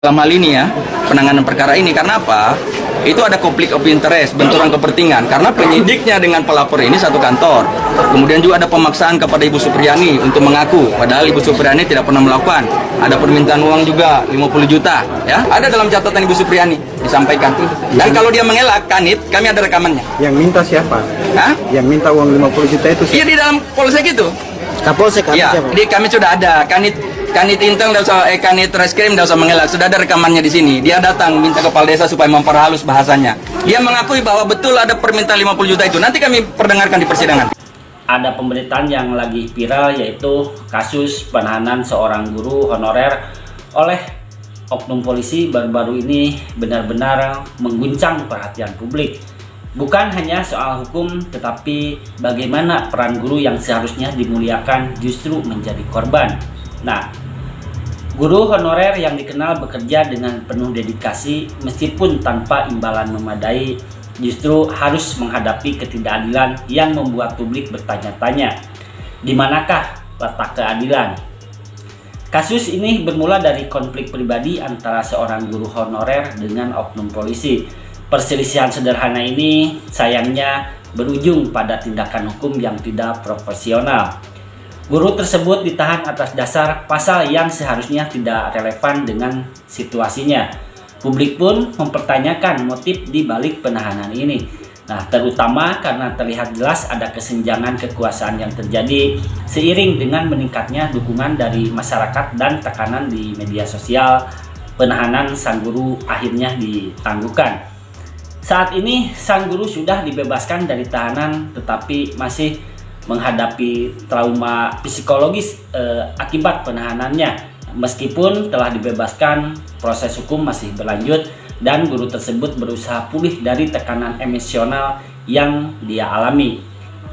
Dalam hal ini ya, penanganan perkara ini karena apa? Itu ada konflik of interest, benturan kepentingan. Karena penyidiknya dengan pelapor ini satu kantor. Kemudian juga ada pemaksaan kepada Ibu Supriyani untuk mengaku, padahal Ibu Supriyani tidak pernah melakukan. Ada permintaan uang juga 50 juta, ya. Ada dalam catatan Ibu Supriyani disampaikan. Dan kalau dia mengelak, Kanit, kami ada rekamannya. Yang minta siapa? Hah? Yang minta uang 50 juta itu siapa? Iya, di dalam polsek itu. Kapolsek Iya, siapa? jadi kami sudah ada. Kanit Intel, Kanit Reskrim tidak usah mengelak, sudah ada rekamannya di sini. Dia datang minta kepala desa supaya memperhalus bahasanya. Dia mengakui bahwa betul ada permintaan 50 juta itu. Nanti kami perdengarkan di persidangan. Ada pemberitaan yang lagi viral, yaitu kasus penahanan seorang guru honorer oleh oknum polisi baru-baru ini benar-benar mengguncang perhatian publik. Bukan hanya soal hukum, tetapi bagaimana peran guru yang seharusnya dimuliakan justru menjadi korban. Nah, guru honorer yang dikenal bekerja dengan penuh dedikasi meskipun tanpa imbalan memadai justru harus menghadapi ketidakadilan yang membuat publik bertanya-tanya, di manakah letak keadilan? Kasus ini bermula dari konflik pribadi antara seorang guru honorer dengan oknum polisi. Perselisihan sederhana ini sayangnya berujung pada tindakan hukum yang tidak proporsional. Guru tersebut ditahan atas dasar pasal yang seharusnya tidak relevan dengan situasinya. Publik pun mempertanyakan motif di balik penahanan ini. Nah, terutama karena terlihat jelas ada kesenjangan kekuasaan yang terjadi seiring dengan meningkatnya dukungan dari masyarakat dan tekanan di media sosial. Penahanan sang guru akhirnya ditangguhkan. Saat ini sang guru sudah dibebaskan dari tahanan, tetapi masih menghadapi trauma psikologis akibat penahanannya. Meskipun telah dibebaskan, proses hukum masih berlanjut dan guru tersebut berusaha pulih dari tekanan emosional yang dia alami.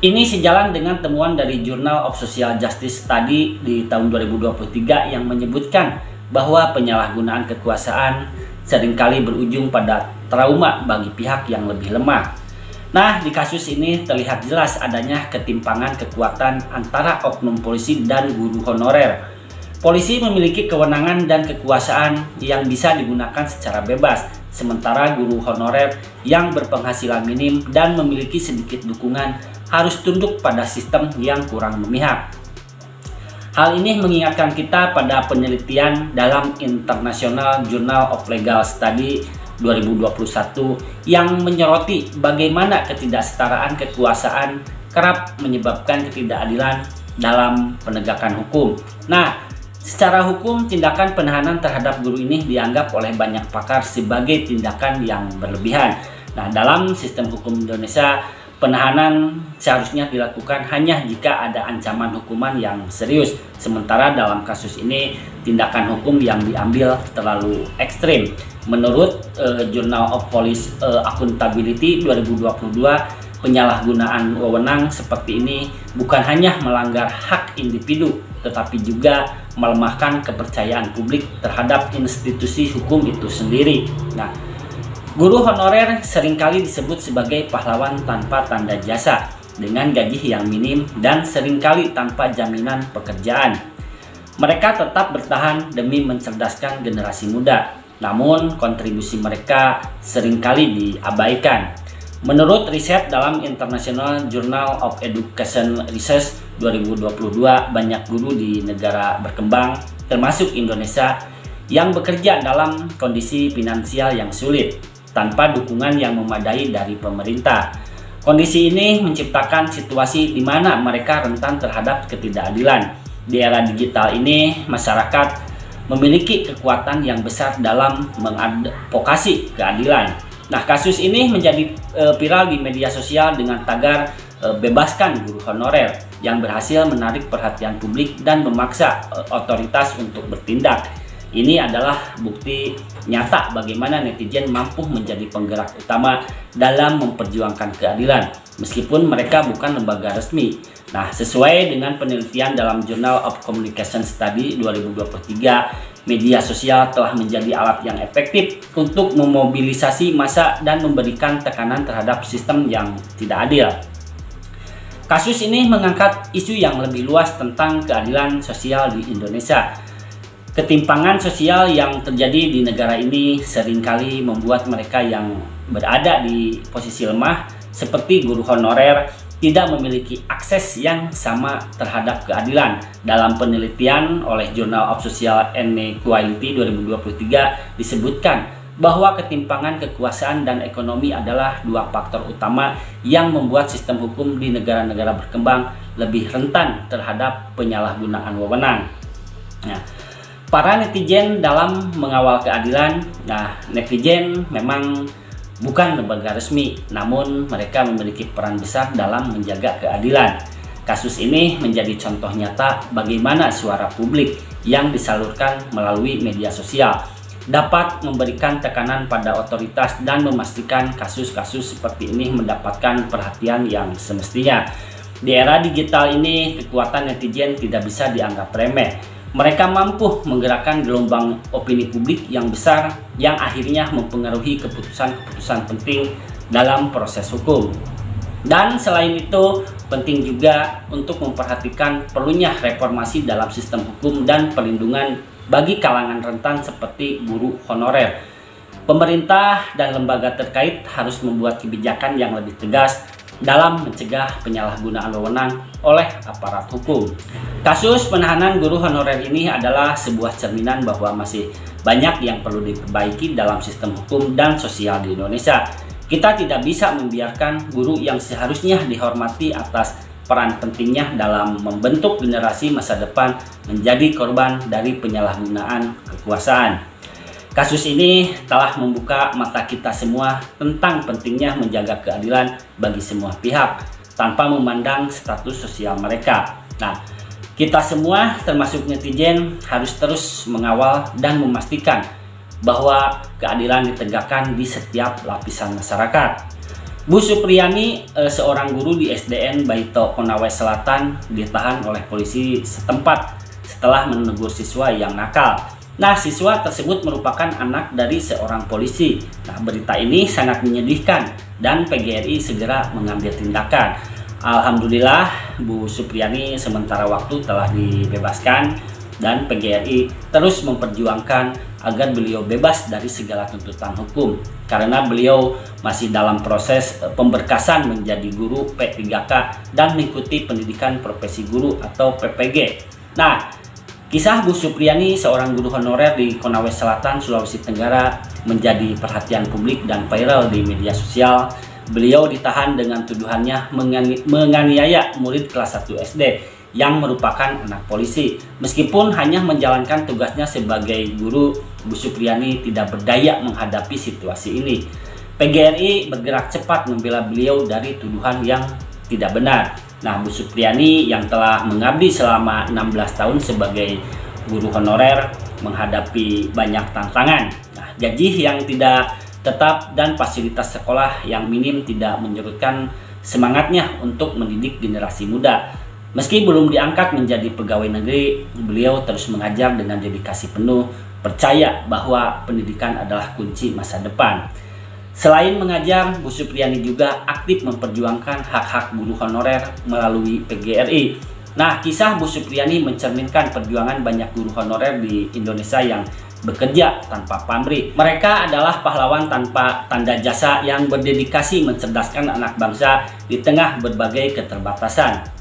Ini sejalan dengan temuan dari Journal of Social Justice Study di tahun 2023 yang menyebutkan bahwa penyalahgunaan kekuasaan seringkali berujung pada trauma bagi pihak yang lebih lemah. Nah, di kasus ini terlihat jelas adanya ketimpangan kekuatan antara oknum polisi dan guru honorer. Polisi memiliki kewenangan dan kekuasaan yang bisa digunakan secara bebas, sementara guru honorer yang berpenghasilan minim dan memiliki sedikit dukungan harus tunduk pada sistem yang kurang memihak. Hal ini mengingatkan kita pada penelitian dalam International Journal of Legal Study 2021 yang menyoroti bagaimana ketidaksetaraan kekuasaan kerap menyebabkan ketidakadilan dalam penegakan hukum. Nah, secara hukum tindakan penahanan terhadap guru ini dianggap oleh banyak pakar sebagai tindakan yang berlebihan. Nah, dalam sistem hukum Indonesia, penahanan seharusnya dilakukan hanya jika ada ancaman hukuman yang serius. Sementara dalam kasus ini, tindakan hukum yang diambil terlalu ekstrim. Menurut Journal of Police Accountability 2022, penyalahgunaan wewenang seperti ini bukan hanya melanggar hak individu, tetapi juga melemahkan kepercayaan publik terhadap institusi hukum itu sendiri. Nah, guru honorer seringkali disebut sebagai pahlawan tanpa tanda jasa, dengan gaji yang minim dan seringkali tanpa jaminan pekerjaan. Mereka tetap bertahan demi mencerdaskan generasi muda, namun kontribusi mereka seringkali diabaikan. Menurut riset dalam International Journal of Education Research 2022, banyak guru di negara berkembang, termasuk Indonesia, yang bekerja dalam kondisi finansial yang sulit, tanpa dukungan yang memadai dari pemerintah. Kondisi ini menciptakan situasi di mana mereka rentan terhadap ketidakadilan. Di era digital ini, masyarakat memiliki kekuatan yang besar dalam mengadvokasi keadilan. Nah, kasus ini menjadi viral di media sosial dengan tagar bebaskan guru honorer, yang berhasil menarik perhatian publik dan memaksa otoritas untuk bertindak. Ini adalah bukti nyata bagaimana netizen mampu menjadi penggerak utama dalam memperjuangkan keadilan, meskipun mereka bukan lembaga resmi. Nah, sesuai dengan penelitian dalam Journal of Communication Study 2023, media sosial telah menjadi alat yang efektif untuk memobilisasi massa dan memberikan tekanan terhadap sistem yang tidak adil. Kasus ini mengangkat isu yang lebih luas tentang keadilan sosial di Indonesia. Ketimpangan sosial yang terjadi di negara ini seringkali membuat mereka yang berada di posisi lemah seperti guru honorer tidak memiliki akses yang sama terhadap keadilan. Dalam penelitian oleh Journal of Social Inequality 2023 disebutkan bahwa ketimpangan kekuasaan dan ekonomi adalah dua faktor utama yang membuat sistem hukum di negara-negara berkembang lebih rentan terhadap penyalahgunaan wewenang. Nah, para netizen dalam mengawal keadilan, netizen memang bukan lembaga resmi, namun mereka memiliki peran besar dalam menjaga keadilan. Kasus ini menjadi contoh nyata bagaimana suara publik yang disalurkan melalui media sosial dapat memberikan tekanan pada otoritas dan memastikan kasus-kasus seperti ini mendapatkan perhatian yang semestinya. Di era digital ini, kekuatan netizen tidak bisa dianggap remeh. Mereka mampu menggerakkan gelombang opini publik yang besar yang akhirnya mempengaruhi keputusan-keputusan penting dalam proses hukum. Dan selain itu, penting juga untuk memperhatikan perlunya reformasi dalam sistem hukum dan perlindungan bagi kalangan rentan seperti guru honorer. Pemerintah dan lembaga terkait harus membuat kebijakan yang lebih tegas dalam mencegah penyalahgunaan wewenang oleh aparat hukum. Kasus penahanan guru honorer ini adalah sebuah cerminan bahwa masih banyak yang perlu diperbaiki dalam sistem hukum dan sosial di Indonesia. Kita tidak bisa membiarkan guru yang seharusnya dihormati atas peran pentingnya dalam membentuk generasi masa depan menjadi korban dari penyalahgunaan kekuasaan. Kasus ini telah membuka mata kita semua tentang pentingnya menjaga keadilan bagi semua pihak tanpa memandang status sosial mereka. Nah, kita semua termasuk netizen harus terus mengawal dan memastikan bahwa keadilan ditegakkan di setiap lapisan masyarakat. Bu Supriyani, seorang guru di SDN Baito Konawe Selatan, ditahan oleh polisi setempat setelah menegur siswa yang nakal. Nah, siswa tersebut merupakan anak dari seorang polisi. Nah, berita ini sangat menyedihkan dan PGRI segera mengambil tindakan. Alhamdulillah, Bu Supriyani sementara waktu telah dibebaskan dan PGRI terus memperjuangkan agar beliau bebas dari segala tuntutan hukum karena beliau masih dalam proses pemberkasan menjadi guru P3K dan mengikuti pendidikan profesi guru atau PPG. Nah, kisah Bu Supriyani, seorang guru honorer di Konawe Selatan, Sulawesi Tenggara, menjadi perhatian publik dan viral di media sosial. Beliau ditahan dengan tuduhannya menganiaya murid kelas 1 SD yang merupakan anak polisi. Meskipun hanya menjalankan tugasnya sebagai guru, Bu Supriyani tidak berdaya menghadapi situasi ini. PGRI bergerak cepat membela beliau dari tuduhan yang tidak benar. Nah, Bu Supriyani yang telah mengabdi selama 16 tahun sebagai guru honorer menghadapi banyak tantangan. Nah, gaji yang tidak tetap dan fasilitas sekolah yang minim tidak menyurutkan semangatnya untuk mendidik generasi muda. Meski belum diangkat menjadi pegawai negeri, beliau terus mengajar dengan dedikasi penuh, percaya bahwa pendidikan adalah kunci masa depan. Selain mengajar, Bu Supriyani juga aktif memperjuangkan hak-hak guru honorer melalui PGRI. Nah, kisah Bu Supriyani mencerminkan perjuangan banyak guru honorer di Indonesia yang bekerja tanpa pamrih. Mereka adalah pahlawan tanpa tanda jasa yang berdedikasi mencerdaskan anak bangsa di tengah berbagai keterbatasan.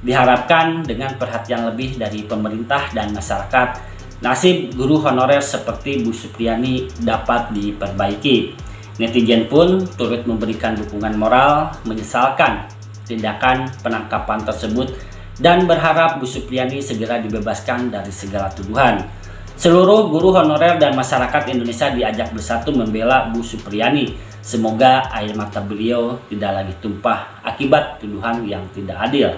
Diharapkan dengan perhatian lebih dari pemerintah dan masyarakat, nasib guru honorer seperti Bu Supriyani dapat diperbaiki. Netizen pun turut memberikan dukungan moral, menyesalkan tindakan penangkapan tersebut dan berharap Bu Supriyani segera dibebaskan dari segala tuduhan. Seluruh guru honorer dan masyarakat Indonesia diajak bersatu membela Bu Supriyani. Semoga air mata beliau tidak lagi tumpah akibat tuduhan yang tidak adil.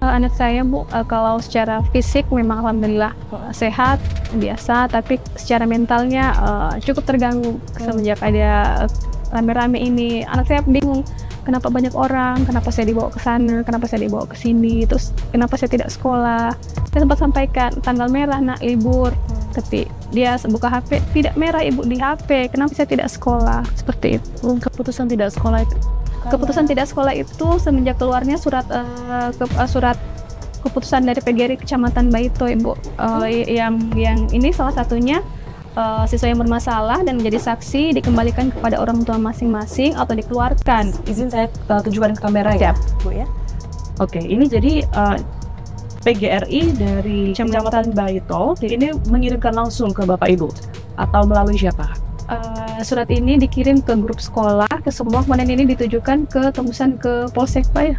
Anak saya, Bu, kalau secara fisik memang alhamdulillah sehat, biasa, tapi secara mentalnya cukup terganggu semenjak ada rame-rame ini. Anak saya bingung, kenapa banyak orang, kenapa saya dibawa ke sana, kenapa saya dibawa ke sini, terus kenapa saya tidak sekolah. Saya sempat sampaikan tanggal merah, nak libur. Ketik dia buka HP, tidak merah ibu di HP, kenapa saya tidak sekolah, seperti itu. Keputusan tidak sekolah itu? Keputusan tidak sekolah itu semenjak keluarnya surat keputusan dari PGRI Kecamatan Baito, Ibu. Yang ini salah satunya siswa yang bermasalah dan menjadi saksi dikembalikan kepada orang tua masing-masing atau dikeluarkan. Izin saya tunjukkan ke kamera ya, Bu ya. Oke, ini jadi PGRI dari Kecamatan Baito ini mengirimkan langsung ke Bapak Ibu atau melalui siapa? Surat ini dikirim ke grup sekolah, ke semua, kemudian ini ditujukan ke tembusan ke Polsek, Pak ya.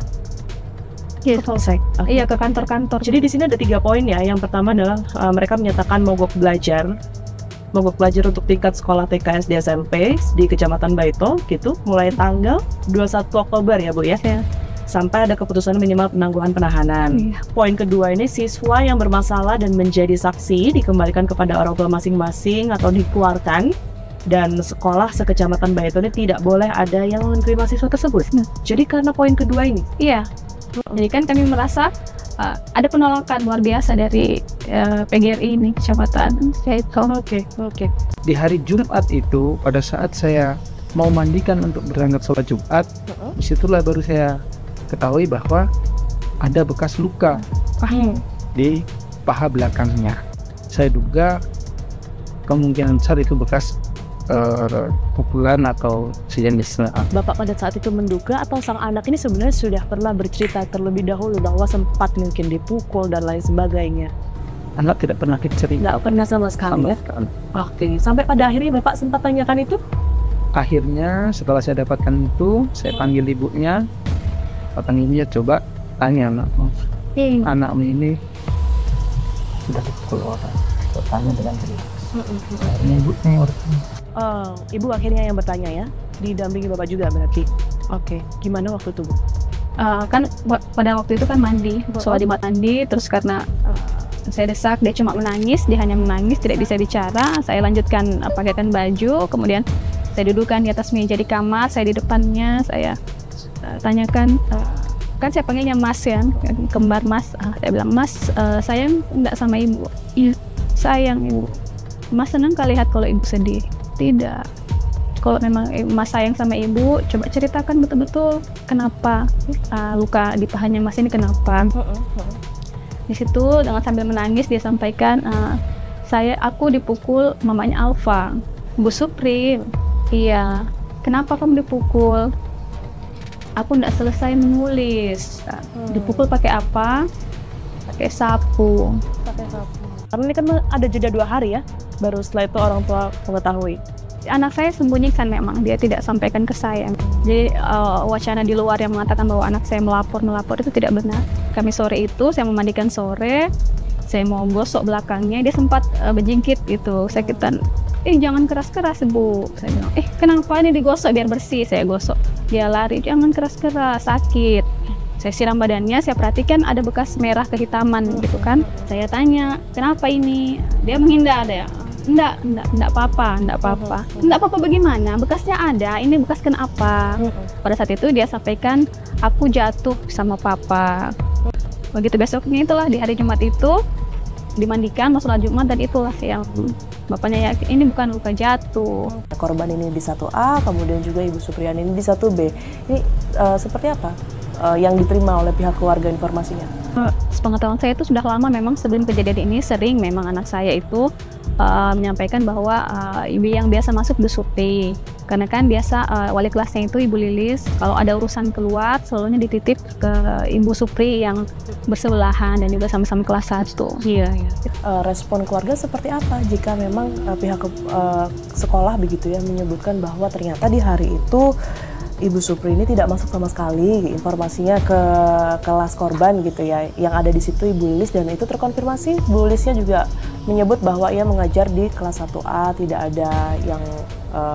Ke Polsek. Iya, ke kantor-kantor. Jadi di sini ada 3 poin ya. Yang pertama adalah mereka menyatakan mogok belajar untuk tingkat sekolah TK, SD, SMP di Kecamatan Baito gitu, mulai tanggal 21 Oktober ya Bu ya. Ya. Sampai ada keputusan minimal penangguhan penahanan. Iya. Poin kedua ini siswa yang bermasalah dan menjadi saksi dikembalikan kepada orang tua masing-masing atau dikeluarkan, dan sekolah sekecamatan Baito ini tidak boleh ada yang menerima siswa tersebut. Jadi karena poin kedua ini. Iya. Jadi kan kami merasa ada penolakan luar biasa dari PGRI ini, Kecamatan Baito. Oke. Di hari Jumat itu, pada saat saya mau mandikan untuk berangkat sholat Jumat, disitulah baru saya ketahui bahwa ada bekas luka di paha belakangnya. Saya duga kemungkinan besar itu bekas pukulan atau sejenis. Bapak pada saat itu menduga atau sang anak ini sebenarnya sudah pernah bercerita terlebih dahulu bahwa sempat mungkin dipukul dan lain sebagainya? Anak tidak pernah cerita. Nggak pernah sama sekali ya? Oke. Sampai pada akhirnya Bapak sempat tanyakan itu? Akhirnya setelah saya dapatkan itu, saya panggil ibunya. Ibunya coba tanya anakmu ini sudah dipukul orang. Tanya dengan cerita. Akhirnya ibunya Ibu akhirnya yang bertanya ya, didampingi Bapak juga berarti. Oke, gimana waktu itu Bu? Kan pada waktu itu kan mandi, soal di mandi, terus karena saya desak, dia cuma menangis, dia hanya menangis, tidak bisa bicara. Saya lanjutkan pakaikan baju, kemudian saya dudukkan di atas meja di kamar, saya di depannya, saya tanyakan, kan saya panggilnya Mas ya, kembar Mas. Saya bilang, Mas, sayang enggak sama ibu? Iya, sayang ibu. Mas senang kali lihat kalau ibu sedih? Tidak. Kalau memang Mas sayang sama ibu, coba ceritakan betul-betul kenapa luka di pahanya Mas ini kenapa. Di situ dengan sambil menangis dia sampaikan, aku dipukul mamanya Alfa, Bu Supri. Iya. Kenapa kamu dipukul? Aku tidak selesai menulis. Dipukul pakai apa? Pakai sapu. Karena ini kan ada jeda 2 hari ya, baru setelah itu orang tua mengetahui. Anak saya sembunyikan, memang dia tidak sampaikan ke saya. Jadi wacana di luar yang mengatakan bahwa anak saya melapor itu tidak benar. Kami sore itu saya memandikan sore, saya mau gosok belakangnya, dia sempat berjingkit gitu, sakitan. Jangan keras-keras Bu. Saya bilang, kenapa ini digosok biar bersih? Saya gosok, dia lari, jangan keras-keras, sakit. Saya siram badannya, saya perhatikan ada bekas merah kehitaman gitu kan. Saya tanya, kenapa ini? Dia menghindar ya. Enggak apa-apa. Enggak apa-apa bagaimana? Bekasnya ada, ini bekas kenapa? Pada saat itu dia sampaikan, aku jatuh sama papa. Begitu besoknya itulah, di hari Jumat itu dimandikan, mau sholat Jumat, dan itulah yang bapaknya yakin ini bukan luka jatuh. Korban ini di 1A, kemudian juga Ibu Supriyani ini di 1B. Ini seperti apa yang diterima oleh pihak keluarga informasinya? Sepengetahuan saya itu sudah lama, memang sebelum kejadian ini sering memang anak saya itu menyampaikan bahwa ibu yang biasa masuk Bu Supri. Karena kan biasa wali kelasnya itu Ibu Lilis, kalau ada urusan keluar selalunya dititip ke Ibu Supri yang bersebelahan dan juga sama-sama kelas 1. Iya. Respon keluarga seperti apa jika memang pihak sekolah begitu ya menyebutkan bahwa ternyata di hari itu Ibu Supri ini tidak masuk sama sekali, informasinya ke kelas korban gitu ya, yang ada di situ Ibu Lilis, dan itu terkonfirmasi. Bu Lilisnya juga menyebut bahwa ia mengajar di kelas 1A, tidak ada yang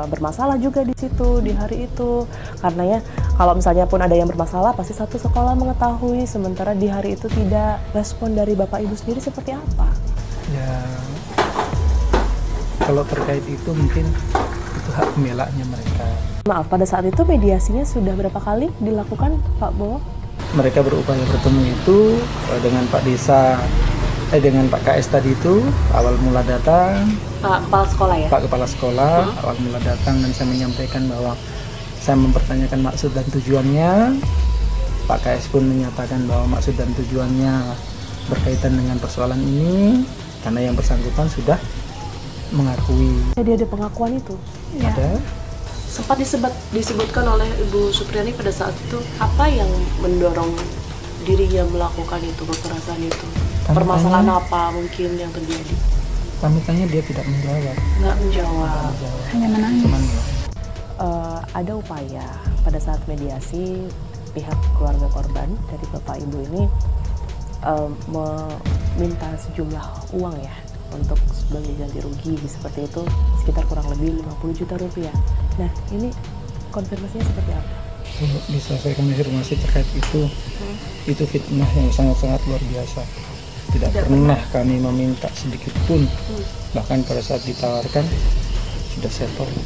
bermasalah juga di situ di hari itu. Karena ya kalau misalnya pun ada yang bermasalah pasti satu sekolah mengetahui, sementara di hari itu tidak. Respon dari Bapak Ibu sendiri seperti apa? Ya, kalau terkait itu mungkin itu hak pembelanya mereka. Maaf, pada saat itu mediasinya sudah berapa kali dilakukan, Pak Bowo? Mereka berupaya bertemu itu dengan Pak Desa, dengan Pak KS tadi itu awal mula datang. Pak Kepala Sekolah ya? Pak Kepala Sekolah awal mula datang, dan saya menyampaikan bahwa saya mempertanyakan maksud dan tujuannya. Pak KS pun menyatakan bahwa maksud dan tujuannya berkaitan dengan persoalan ini karena yang bersangkutan sudah mengakui. Jadi ada pengakuan itu. Ya. Ada Sempat disebutkan oleh Ibu Supriani pada saat itu apa yang mendorong dirinya melakukan itu, kekerasan itu? Kami Permasalahan tanya- apa mungkin yang terjadi? kami tanya dia tidak menjawab. Nggak menjawab. Hanya menangis. Cuman Ada upaya pada saat mediasi pihak keluarga korban dari bapak ibu ini meminta sejumlah uang ya untuk sebagai ganti rugi seperti itu, sekitar kurang lebih 50 juta rupiah. Nah ini konfirmasinya seperti apa? bisa saya konfirmasi terkait itu fitnah yang sangat-sangat luar biasa. Tidak pernah kami meminta sedikit pun, bahkan pada saat ditawarkan sudah saya tolak.